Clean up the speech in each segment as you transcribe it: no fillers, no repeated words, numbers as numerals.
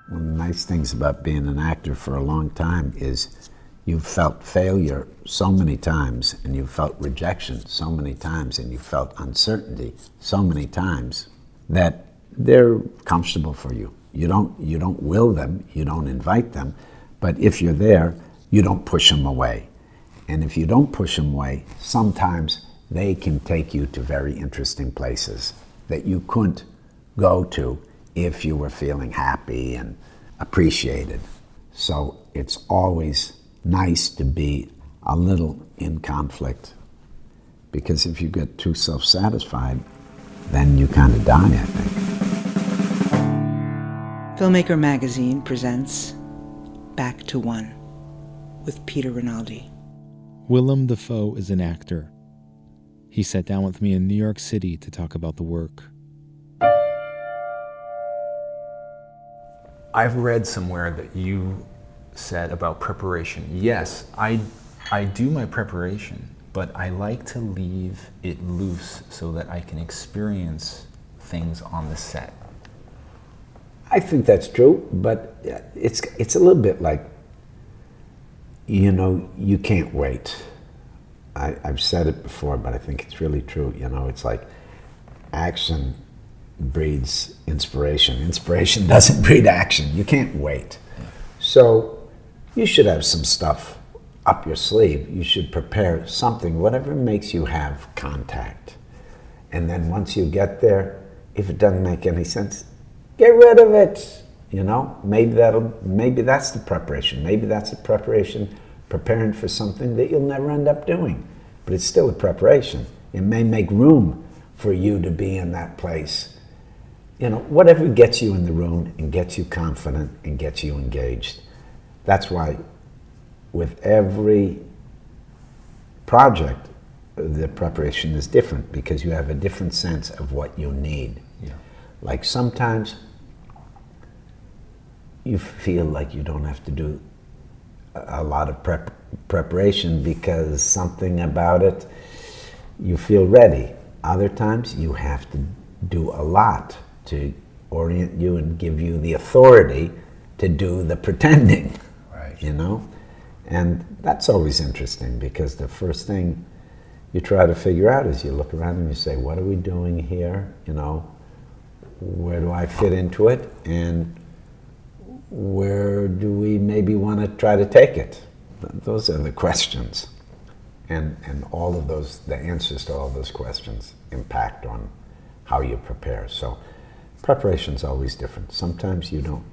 One of the nice things about being an actor for a long time is you've felt failure so many times, and you've felt rejection so many times, and you've felt uncertainty so many times that they're comfortable for you. You don't will them, you don't invite them, but if you're there, you don't push them away. And if you don't push them away, sometimes they can take you to very interesting places that you couldn't go to if you were feeling happy and appreciated. So it's always nice to be a little in conflict, because if you get too self-satisfied, then you kind of die, I think. Filmmaker Magazine presents Back to One with Peter Rinaldi. Willem Dafoe is an actor. He sat down with me in New York City to talk about the work. I've read somewhere that you said about preparation. Yes, I do my preparation, but I like to leave it loose so that I can experience things on the set. I think that's true, but it's a little bit like, you can't wait. I've said it before, but I think it's really true. It's like action breeds inspiration. Inspiration doesn't breed action. You can't wait. So you should have some stuff up your sleeve. You should prepare something, whatever makes you have contact. And then once you get there, if it doesn't make any sense, get rid of it. Maybe that's the preparation. Maybe that's the preparation, preparing for something that you'll never end up doing. But it's still a preparation. It may make room for you to be in that place. Whatever gets you in the room and gets you confident and gets you engaged. That's why with every project, the preparation is different, because you have a different sense of what you need. Yeah. Like sometimes you feel like you don't have to do a lot of preparation because something about it, you feel ready. Other times you have to do a lot to orient you and give you the authority to do the pretending, right? And that's always interesting, because the first thing you try to figure out is you look around and you say, what are we doing here? Where do I fit into it? And where do we maybe want to try to take it? Those are the questions. And all of those, the answers to all those questions impact on how you prepare. So preparation's always different. Sometimes you don't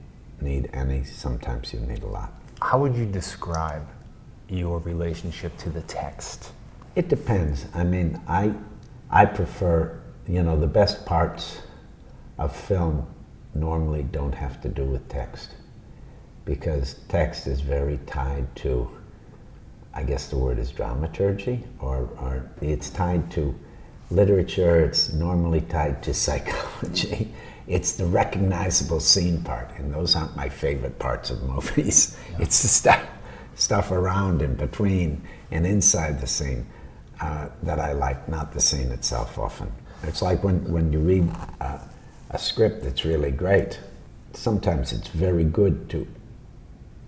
need any, sometimes you need a lot. How would you describe your relationship to the text? It depends. I prefer, the best parts of film normally don't have to do with text, because text is very tied to, I guess the word is dramaturgy, or it's tied to literature. It's normally tied to psychology. It's the recognizable scene part, and those aren't my favorite parts of movies. Yeah. It's the stuff around and between and inside the scene that I like, not the scene itself often. It's like when you read a script that's really great, sometimes it's very good to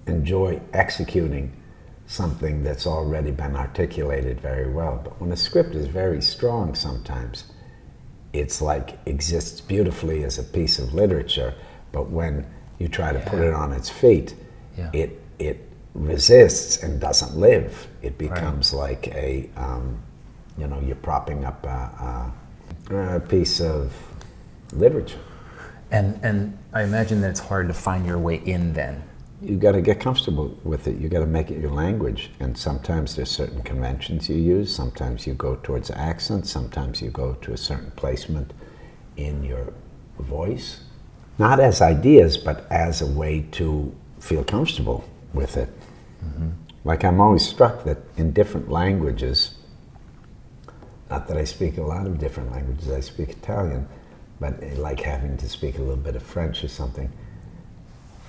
enjoy executing something that's already been articulated very well. But when a script is very strong, sometimes it's like exists beautifully as a piece of literature, but when you try to put it on its feet, it resists and doesn't live. It becomes like a, you're propping up a piece of literature. And I imagine that it's hard to find your way in then. You got to get comfortable with it. You got to make it your language. And sometimes there's certain conventions you use. Sometimes you go towards accent. Sometimes you go to a certain placement in your voice. Not as ideas, but as a way to feel comfortable with it. Mm-hmm. Like I'm always struck that in different languages, not that I speak a lot of different languages, I speak Italian, but like having to speak a little bit of French or something,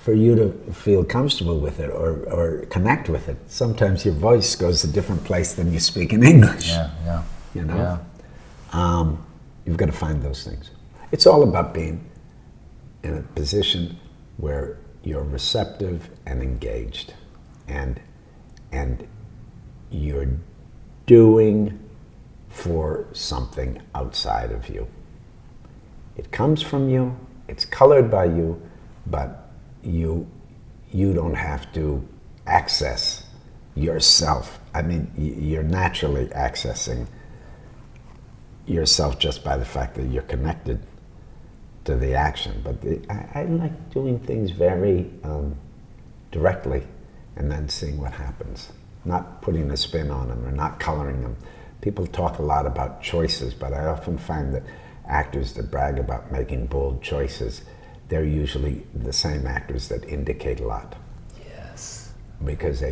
for you to feel comfortable with it or connect with it, sometimes your voice goes a different place than you speak in English. Yeah. You've got to find those things. It's all about being in a position where you're receptive and engaged, and you're doing for something outside of you. It comes from you, it's colored by you, but you don't have to access yourself. I mean, you're naturally accessing yourself just by the fact that you're connected to the action. But I like doing things very directly and then seeing what happens. Not putting a spin on them or not coloring them. People talk a lot about choices, but I often find that actors that brag about making bold choices, they're usually the same actors that indicate a lot. Yes. Because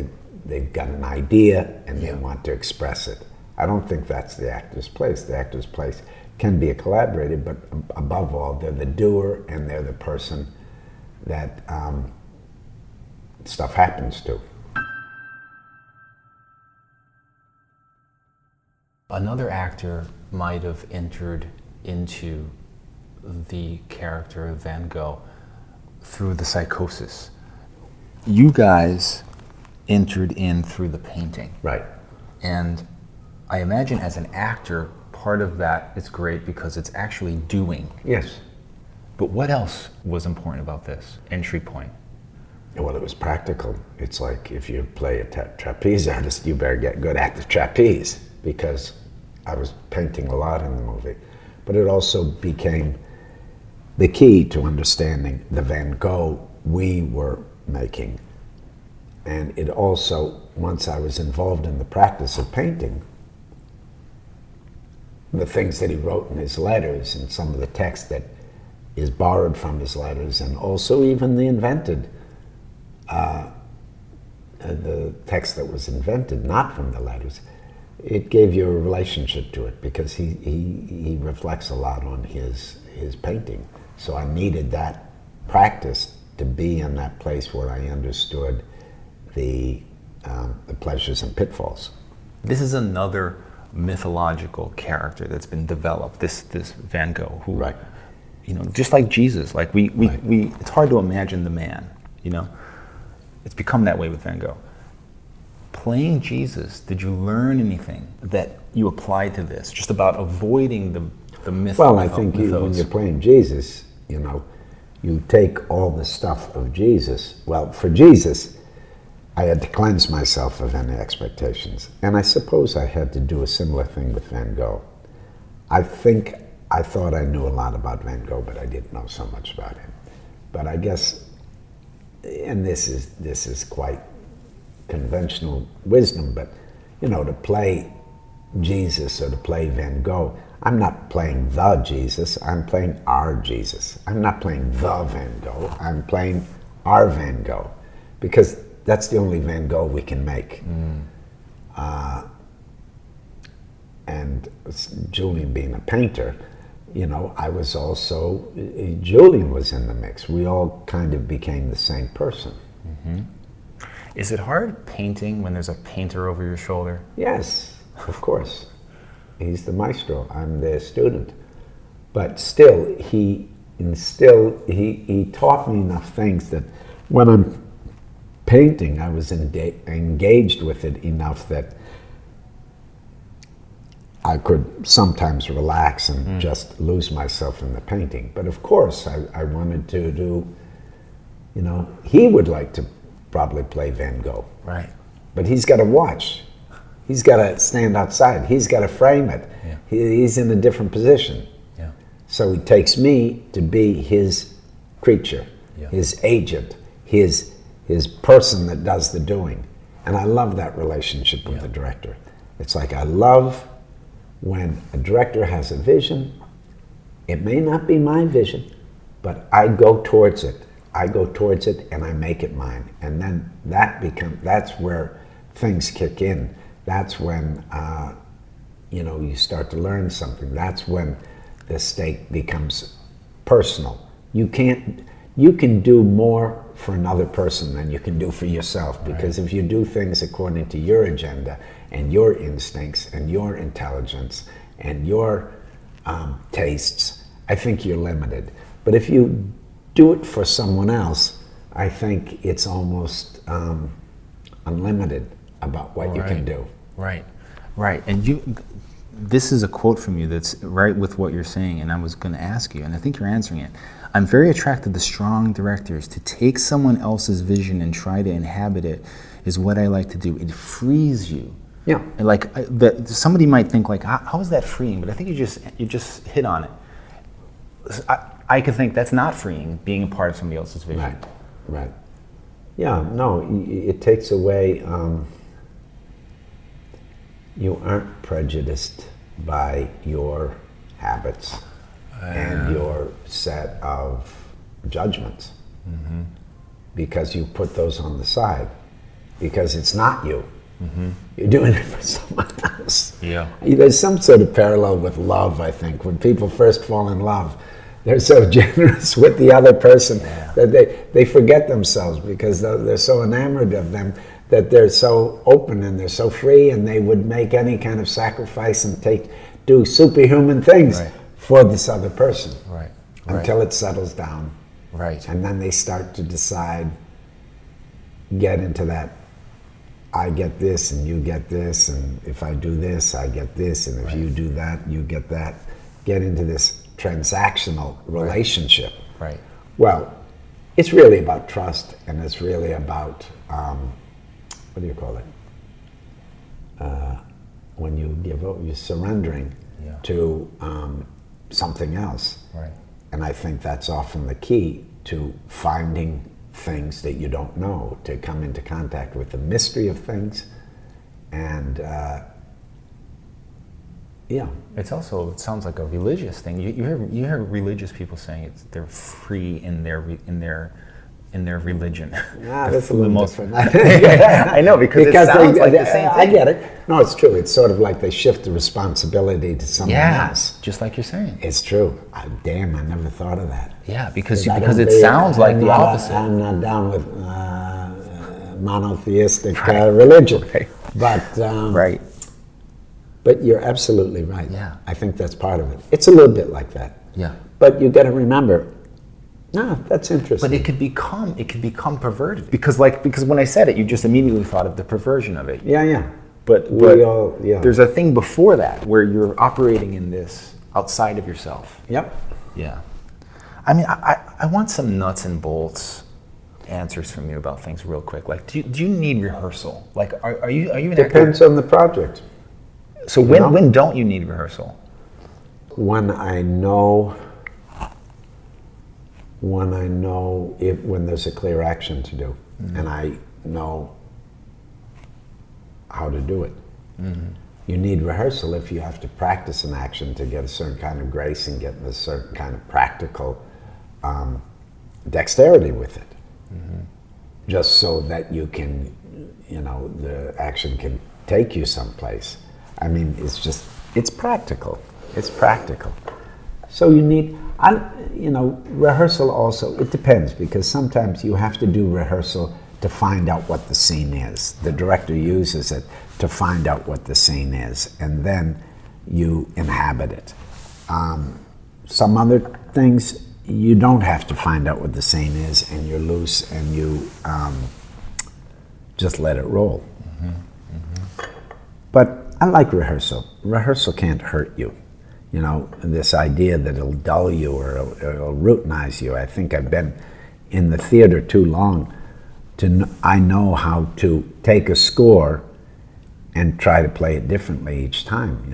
they've got an idea and they want to express it. I don't think that's the actor's place. The actor's place can be a collaborator, but above all, they're the doer and they're the person that stuff happens to. Another actor might have entered into the character of Van Gogh through the psychosis. You guys entered in through the painting. Right. And I imagine as an actor, part of that is great because it's actually doing. Yes. But what else was important about this entry point? Well, it was practical. It's like if you play a trapeze artist, you better get good at the trapeze, because I was painting a lot in the movie. But it also became the key to understanding the Van Gogh we were making. And it also, once I was involved in the practice of painting, the things that he wrote in his letters and some of the text that is borrowed from his letters, and also even the invented, the text that was invented, not from the letters, it gave you a relationship to it, because he reflects a lot on his painting. So I needed that practice to be in that place where I understood the pleasures and pitfalls. This is another mythological character that's been developed, this Van Gogh, who, Right. you know, just like Jesus, like we it's hard to imagine the man, you know? It's become that way with Van Gogh. Playing Jesus, did you learn anything that you applied to this, just about avoiding the myth? Well, I think when you're playing Jesus, you know, you take all the stuff of Jesus. Well, for Jesus, I had to cleanse myself of any expectations. And I suppose I had to do a similar thing with Van Gogh. I thought I knew a lot about Van Gogh, but I didn't know so much about him. But I guess, and this is quite conventional wisdom, but you know, to play Jesus or to play Van Gogh, I'm not playing the Jesus, I'm playing our Jesus. I'm not playing the Van Gogh, I'm playing our Van Gogh, because that's the only Van Gogh we can make. And Julian being a painter, you know, I was also, Julian was in the mix. We all kind of became the same person. Mm-hmm. Is it hard painting when there's a painter over your shoulder? Yes, of course. He's the maestro, I'm the student. But still, he taught me enough things that when I'm painting, I was engaged with it enough that I could sometimes relax and just lose myself in the painting. But of course, I wanted to do, you know, he would like to probably play Van Gogh. Right. But he's got to watch. He's got to stand outside. He's got to frame it. Yeah. He's in a different position. Yeah. So he takes me to be his creature, his agent, his person that does the doing. And I love that relationship with the director. It's like I love when a director has a vision. It may not be my vision, but I go towards it. I go towards it and I make it mine. And then that's where things kick in. That's when you know, you start to learn something. That's when the stake becomes personal. You can do more for another person than you can do for yourself, because if you do things according to your agenda and your instincts and your intelligence and your tastes, I think you're limited. But if you do it for someone else, I think it's almost unlimited about what you can do. Right, right. And this is a quote from you that's right with what you're saying, and I was going to ask you, and I think you're answering it. I'm very attracted to strong directors. To take someone else's vision and try to inhabit it is what I like to do. It frees you. Yeah. And like somebody might think like, how is that freeing? But I think you just hit on it. I could think that's not freeing, being a part of somebody else's vision. Right, right. Yeah, no, it takes away, you aren't prejudiced by your habits and your set of judgments, because you put those on the side, because it's not you. You're doing it for someone else. Yeah. There's some sort of parallel with love, I think. When people first fall in love, they're so generous with the other person that they forget themselves, because they're so enamored of them that they're so open and they're so free, and they would make any kind of sacrifice and do superhuman things for this other person. Right. Until it settles down. Right. And then they start to decide, get into that, I get this and you get this, and if I do this, I get this, and if you do that, you get that. Get into this transactional relationship. Right. Well, it's really about trust, and it's really about, what do you call it? When you give up, you're surrendering to something else. Right. And I think that's often the key to finding things that you don't know, to come into contact with the mystery of things. And It sounds like a religious thing. You hear religious people saying they're free in their religion. That's a little different. I know, because it sounds like the same thing. I get it. No, it's true. It's sort of like they shift the responsibility to someone else. Just like you're saying. It's true. Damn, I never thought of that. Yeah, because it sounds like the opposite. I'm not down with monotheistic religion. Right. But but you're absolutely right. Yeah. I think that's part of it. It's a little bit like that. Yeah. But you got to remember, that's interesting. But it could become perverted, because when I said it, you just immediately thought of the perversion of it. Yeah. But there's a thing before that where you're operating in this outside of yourself. Yep. Yeah. I mean, I want some nuts and bolts answers from you about things real quick. Like, do you need rehearsal? Like, are you an actor? Depends on the project. So when don't you need rehearsal? When I know when there's a clear action to do, and I know how to do it. You need rehearsal if you have to practice an action to get a certain kind of grace and get a certain kind of practical dexterity with it. Just so that you can, the action can take you someplace. I mean, it's practical. It's practical. So you need, rehearsal also, it depends, because sometimes you have to do rehearsal to find out what the scene is. The director uses it to find out what the scene is, and then you inhabit it. Some other things, you don't have to find out what the scene is, and you're loose, and you just let it roll. But I like rehearsal. Rehearsal can't hurt you. This idea that it'll dull you or it'll routinize you. I think I've been in the theater too long I know how to take a score and try to play it differently each time.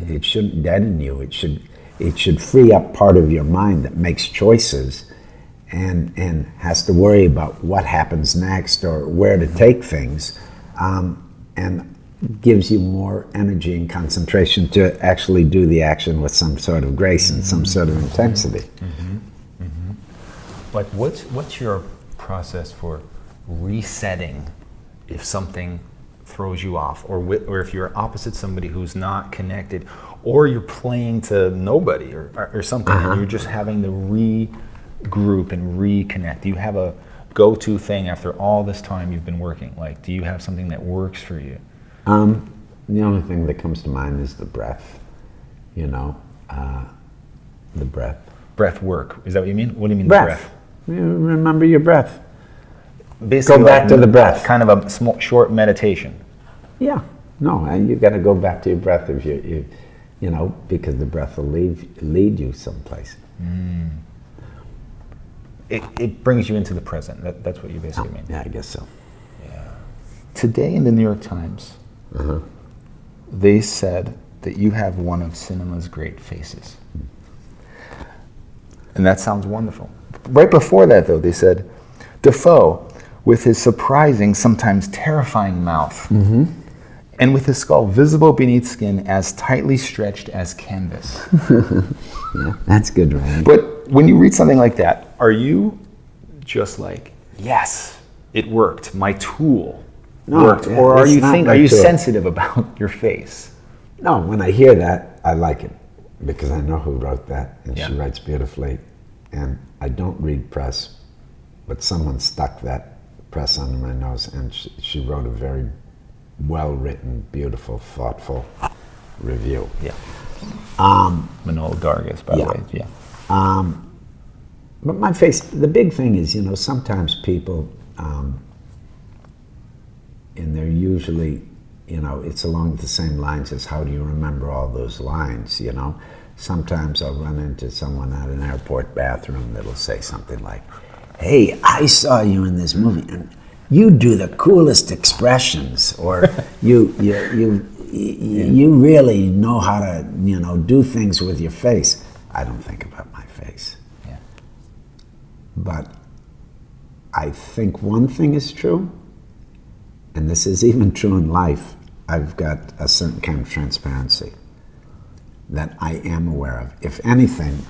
It shouldn't deaden you. It should free up part of your mind that makes choices and has to worry about what happens next or where to take things, and gives you more energy and concentration to actually do the action with some sort of grace and some sort of intensity. Like, what's your process for resetting if something throws you off, or if you're opposite somebody who's not connected, or you're playing to nobody or something, and you're just having to regroup and reconnect? Do you have a go-to thing after all this time you've been working? Like, do you have something that works for you? The only thing that comes to mind is the breath. The breath. Breath work. Is that what you mean? What do you mean, breath. breath? You remember your breath. basically Go back to the breath. Kind of a small, short meditation. Yeah, no, and you got to go back to your breath if you know, because the breath will lead you someplace. It brings you into the present. That's what you basically mean. Yeah, I guess so. Yeah. Today in the New York Times, they said that you have one of cinema's great faces. And that sounds wonderful. Right before that, though, they said, Dafoe, with his surprising, sometimes terrifying mouth, and with his skull visible beneath skin as tightly stretched as canvas. Yeah, that's good, Ryan. But when you read something like that, are you just like, yes, it worked, my tool worked, yeah, or are it's you not my are you tool. sensitive about your face? No, when I hear that, I like it because I know who wrote that, and Yeah. she writes beautifully. And I don't read press, but someone stuck that press under my nose, and she wrote a very well-written, beautiful, thoughtful review. Yeah. Manolo Dargis, by the way. Yeah. But my face, the big thing is, you know, sometimes people, and they're usually, you know, it's along the same lines as how do you remember all those lines, you know? Sometimes I'll run into someone at an airport bathroom that'll say something like, hey, I saw you in this movie, and you do the coolest expressions, or you really know how to, you know, do things with your face. I don't think about my face. Yeah. But I think one thing is true, and this is even true in life. I've got a certain kind of transparency that I am aware of. If anything,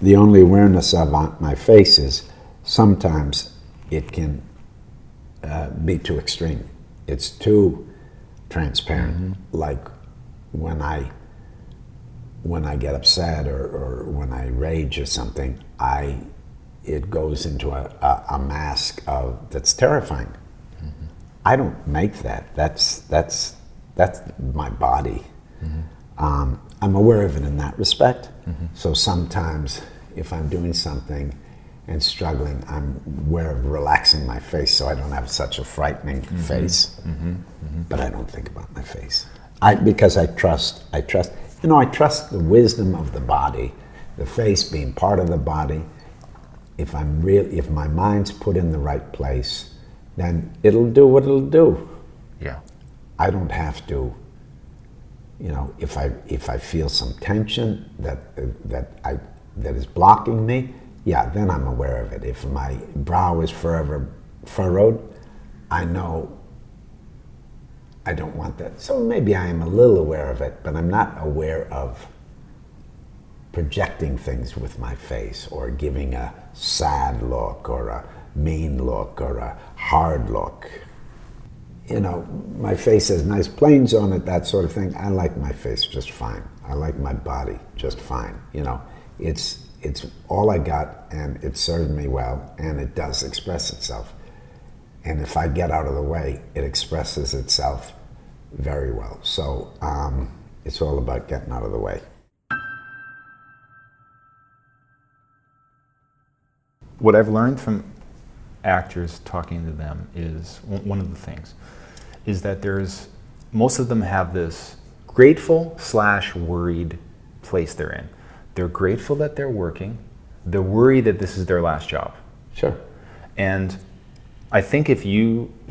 the only awareness of my face is sometimes it can be too extreme. It's too transparent. Like when I get upset or when I rage or something, it goes into a mask that's terrifying. I don't make that. That's my body. I'm aware of it in that respect. So sometimes if I'm doing something and struggling, I'm aware of relaxing my face so I don't have such a frightening face. But I don't think about my face. Because I trust, you know, I trust the wisdom of the body, the face being part of the body. If my mind's put in the right place, then it'll do what it'll do. Yeah. I don't have to, you know, if I feel some tension that is blocking me, yeah, then I'm aware of it. If my brow is forever furrowed, I know I don't want that. So maybe I am a little aware of it, but I'm not aware of projecting things with my face or giving a sad look or a mean look or a hard look. You know, my face has nice planes on it, that sort of thing. I like my face just fine. I like my body just fine. You know, it's all I got, and it served me well, and it does express itself. And if I get out of the way, it expresses itself very well. So it's all about getting out of the way. What I've learned from actors talking to them is one of the things is that most of them have this grateful/worried place they're in. They're grateful that they're working. They're worried that this is their last job. Sure. And I think if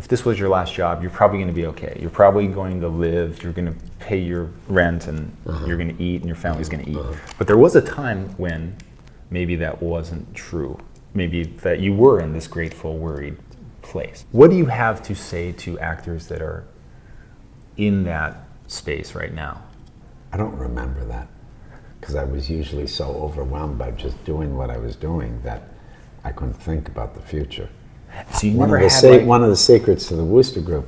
this was your last job, you're probably going to be okay. You're probably going to live, you're going to pay your rent, and you're going to eat, and your family's going to eat. But there was a time when maybe that wasn't true. Maybe that you were in this grateful, worried place. What do you have to say to actors that are in that space right now? I don't remember that because I was usually so overwhelmed by just doing what I was doing that I couldn't think about the future. So you One never of had one of the secrets to the Wooster Group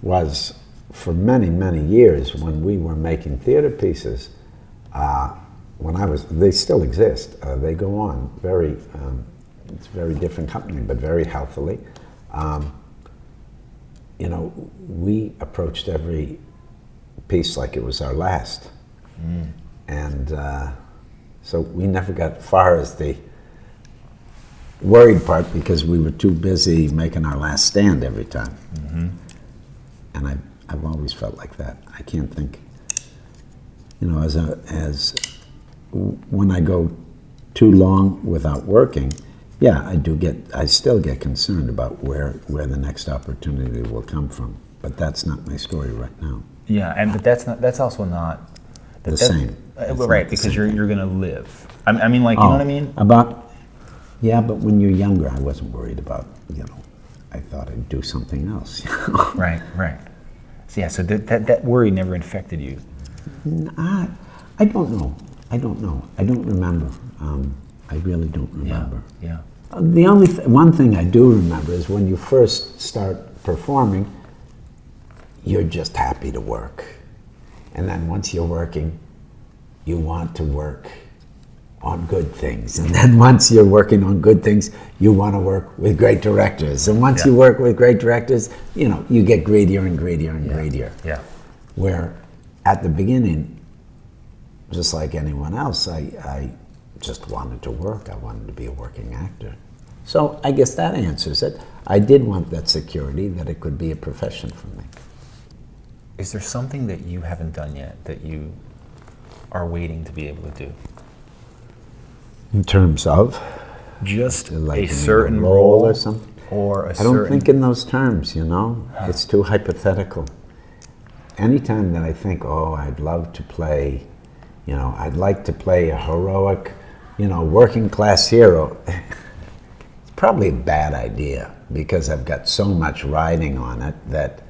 was for many, many years when we were making theater pieces, they still exist. They go on it's a very different company, but very healthily. You know, we approached every piece like it was our last. And so we never got far as the worried part because we were too busy making our last stand every time. And I've always felt like that. I can't think, you know, when I go too long without working, yeah, I still get concerned about where the next opportunity will come from. But that's not my story right now. Yeah, but that's also not The same. It's right, not the because same you're thing. going to live. I mean, like, you know what I mean? Yeah, but when you're younger, I wasn't worried about, you know, I thought I'd do something else. Right. So yeah, so that worry never infected you. I don't know. I don't remember. I really don't remember. Yeah. The only one thing I do remember is when you first start performing, you're just happy to work. And then once you're working, you want to work on good things. And then once you're working on good things, you want to work with great directors. And once you work with great directors, you know, you get greedier and greedier and greedier. Yeah. Where at the beginning, just like anyone else, I just wanted to work. I wanted to be a working actor. So I guess that answers it. I did want that security, that it could be a profession for me. Is there something that you haven't done yet that you are waiting to be able to do? In terms of? Just Like a certain role or something? or a I don't certain... think in those terms, you know? It's too hypothetical. Anytime that I think, oh, I'd love to play, you know, I'd like to play a heroic, you know, working class hero, it's probably a bad idea because I've got so much riding on it that,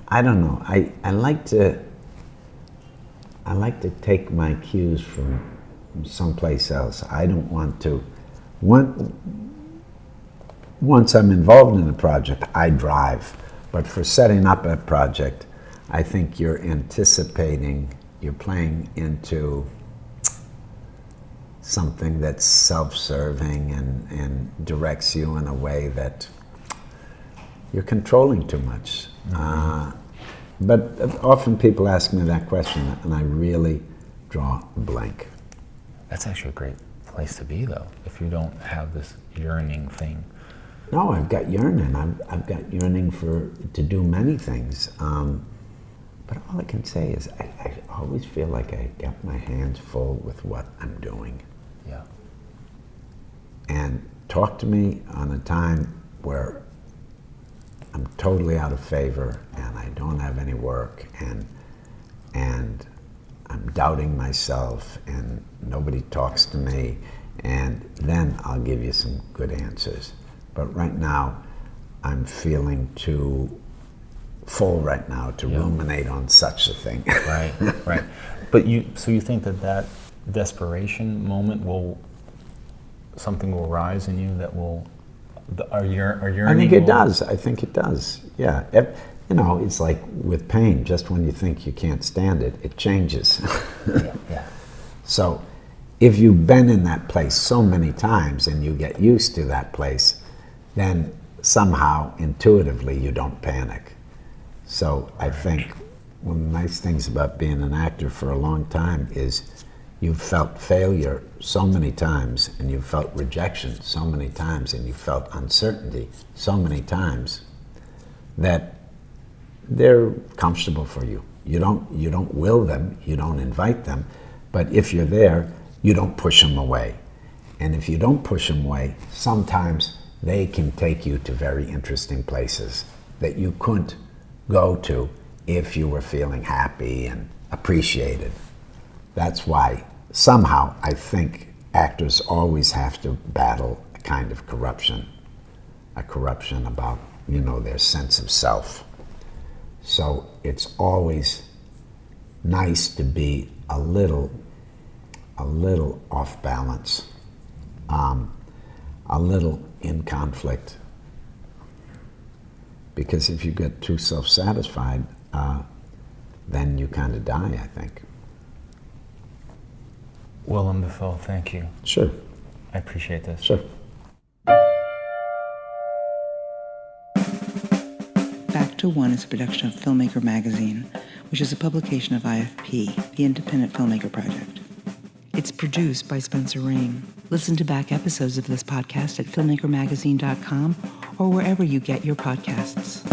I don't know, I like to take my cues from someplace else. I don't want to, once I'm involved in a project, I drive. But for setting up a project, I think you're playing into something that's self-serving and directs you in a way that you're controlling too much. But often people ask me that question, and I really draw a blank. That's actually a great place to be, though, if you don't have this yearning thing. No, I've got yearning. I've got yearning to do many things. But all I can say is I always feel like I got my hands full with what I'm doing. Yeah. And talk to me on a time where I'm totally out of favor and I don't have any work and I'm doubting myself and nobody talks to me, and then I'll give you some good answers. But right now, I'm feeling too full right now to ruminate on such a thing. Right. But you think that desperation moment something will rise in you that will, our yearning? I think it does. I think it does. Yeah. You know, it's like with pain. Just when you think you can't stand it, it changes. Yeah. So, if you've been in that place so many times and you get used to that place, then somehow, intuitively, you don't panic. So I think one of the nice things about being an actor for a long time is you've felt failure so many times, and you've felt rejection so many times, and you've felt uncertainty so many times that they're comfortable for you. You don't will them, you don't invite them, but if you're there, you don't push them away. And if you don't push them away, sometimes they can take you to very interesting places that you couldn't go to if you were feeling happy and appreciated. That's why somehow I think actors always have to battle a kind of corruption, a corruption about, you know, their sense of self. So it's always nice to be a little off balance, a little in conflict. Because if you get too self-satisfied, then you kind of die, I think. Willem Dafoe, thank you. Sure. I appreciate this. Sure. Back to One is a production of Filmmaker Magazine, which is a publication of IFP, the Independent Filmmaker Project. It's produced by Spencer Ring. Listen to back episodes of this podcast at filmmakermagazine.com or wherever you get your podcasts.